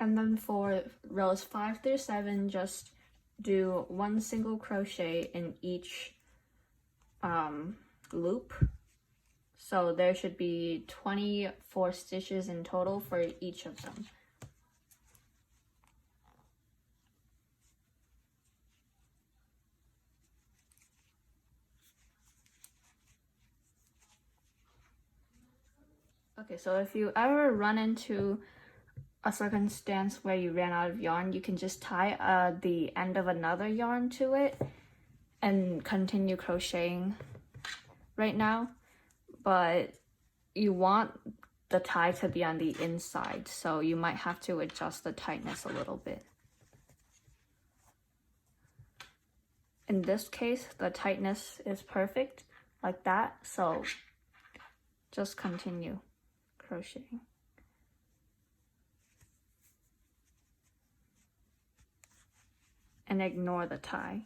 And then for rows 5 through 7, just do 1 single crochet in each loop. So there should be 24 stitches in total for each of them. Okay, so if you ever run into a circumstance where you ran out of yarn, you can just tie the end of another yarn to it and continue crocheting right now. But you want the tie to be on the inside, so you might have to adjust the tightness a little bit. In this case, the tightness is perfect, like that, so just continue crocheting. And ignore the tie.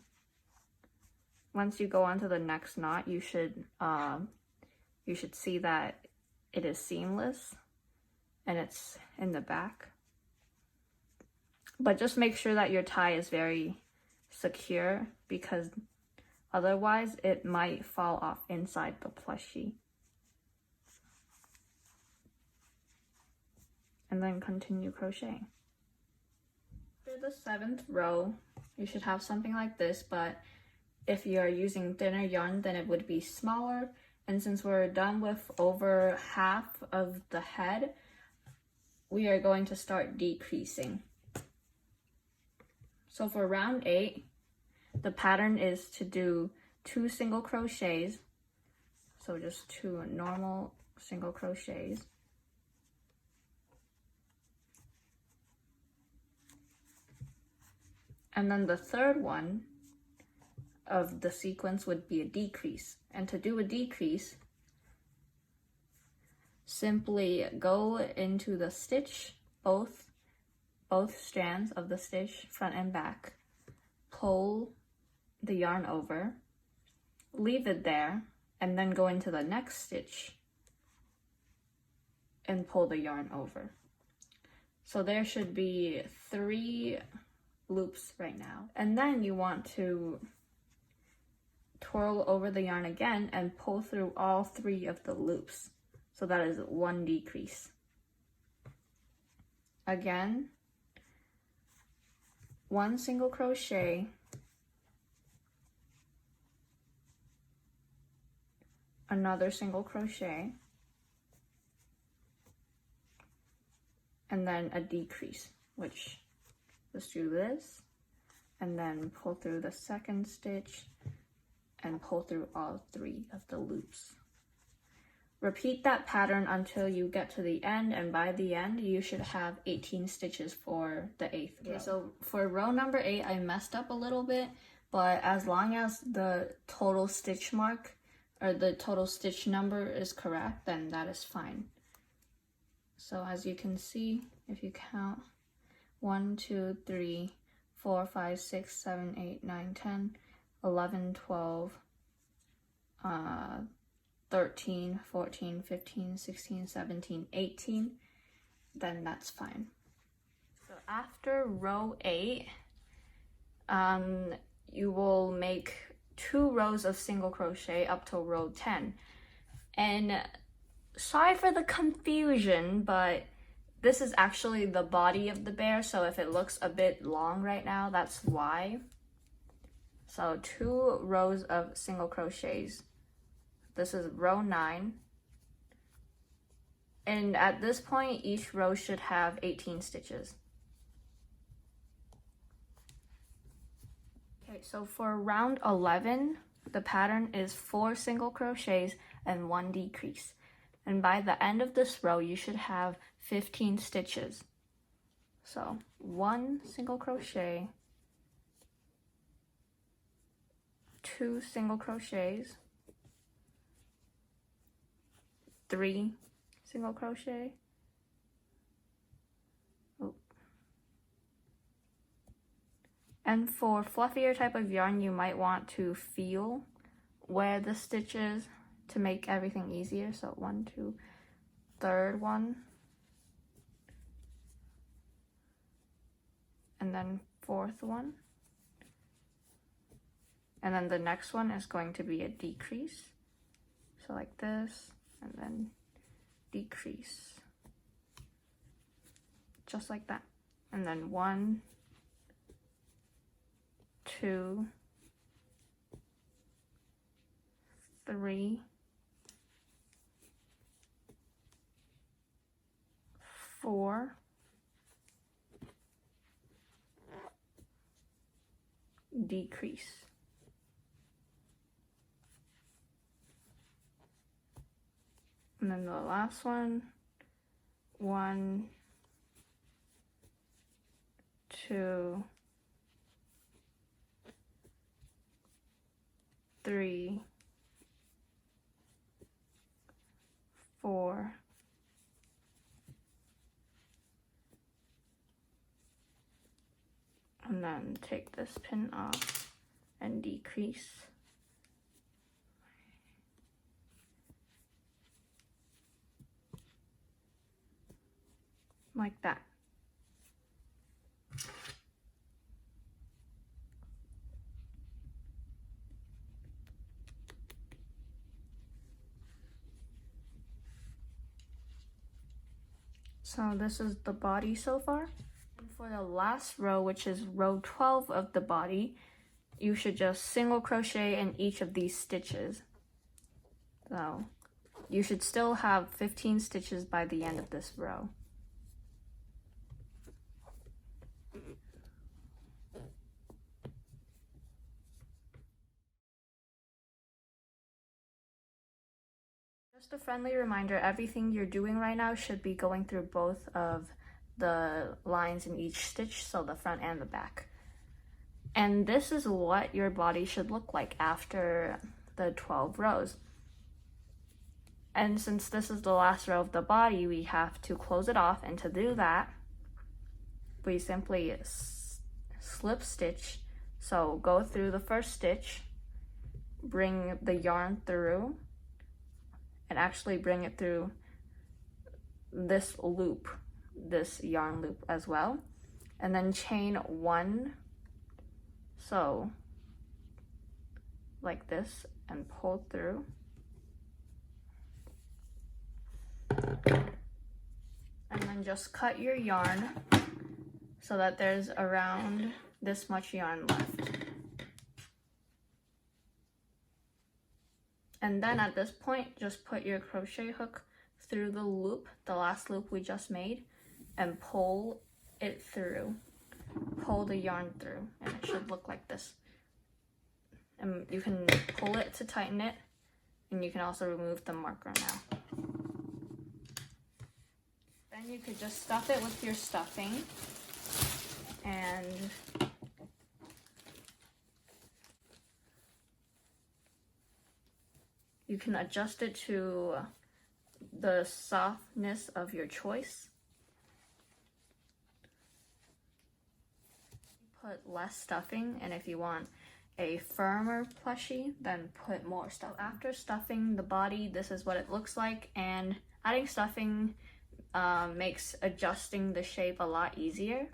Once you go on to the next knot, you should see that it is seamless and it's in the back. But just make sure that your tie is very secure, because otherwise it might fall off inside the plushie. And then continue crocheting. For the 7th row, you should have something like this, but if you're using thinner yarn, then it would be smaller. And since we're done with over half of the head, we are going to start decreasing. So for round 8, the pattern is to do 2 single crochets. So just 2 normal single crochets. And then the third one of the sequence would be a decrease. And to do a decrease, simply go into the stitch, both strands of the stitch, front and back, pull the yarn over, leave it there, and then go into the next stitch and pull the yarn over. So there should be 3 loops right now. And then you want to twirl over the yarn again and pull through all 3 of the loops. So that is 1 decrease. Again, 1 single crochet, another single crochet, and then a decrease, which let's do this, and then pull through the second stitch and pull through all 3 of the loops. Repeat that pattern until you get to the end, and by the end you should have 18 stitches for the 8th row. Okay, so for row number 8, I messed up a little bit, but as long as the total stitch mark or the total stitch number is correct, then that is fine. So as you can see, if you count 1, 2, 3, 4, 5, 6, 7, 8, 9, 10, 11, 12, 13, 14, 15, 16, 17, 18, then that's fine. So after row 8, you will make 2 rows of single crochet up to row 10. And sorry for the confusion, but this is actually the body of the bear, so if it looks a bit long right now, that's why. So 2 rows of single crochets. This is row 9. And at this point, each row should have 18 stitches. Okay, so for round 11, the pattern is 4 single crochets and 1 decrease. And by the end of this row, you should have 15 stitches. So 1 single crochet, 2 single crochets, 3 single crochet, and for fluffier type of yarn, you might want to feel where the stitch is to make everything easier. So 1, 2, third one, then fourth one. And then the next one is going to be a decrease. So like this, and then decrease. Just like that. And then 1, 2, 3, 4, decrease. And then the last one, 1, 2, 3, 4, and then take this pin off and decrease. Like that. So this is the body so far. And for the last row, which is row 12 of the body, you should just single crochet in each of these stitches. So you should still have 15 stitches by the end of this row. Just a friendly reminder, everything you're doing right now should be going through both of the lines in each stitch, so the front and the back. And this is what your body should look like after the 12 rows. And since this is the last row of the body, we have to close it off, and to do that, we simply slip stitch. So go through the first stitch, bring the yarn through, and actually bring it through this loop, this yarn loop as well, and then chain 1, so like this, and pull through, and then just cut your yarn so that there's around this much yarn left. And then at this point, just put your crochet hook through the loop, the last loop we just made, and pull it through. Pull the yarn through, and it should look like this. And you can pull it to tighten it, and you can also remove the marker now. Then you could just stuff it with your stuffing, and you can adjust it to the softness of your choice. Put less stuffing, and if you want a firmer plushie, then put more stuff. After stuffing the body, this is what it looks like, and adding stuffing makes adjusting the shape a lot easier.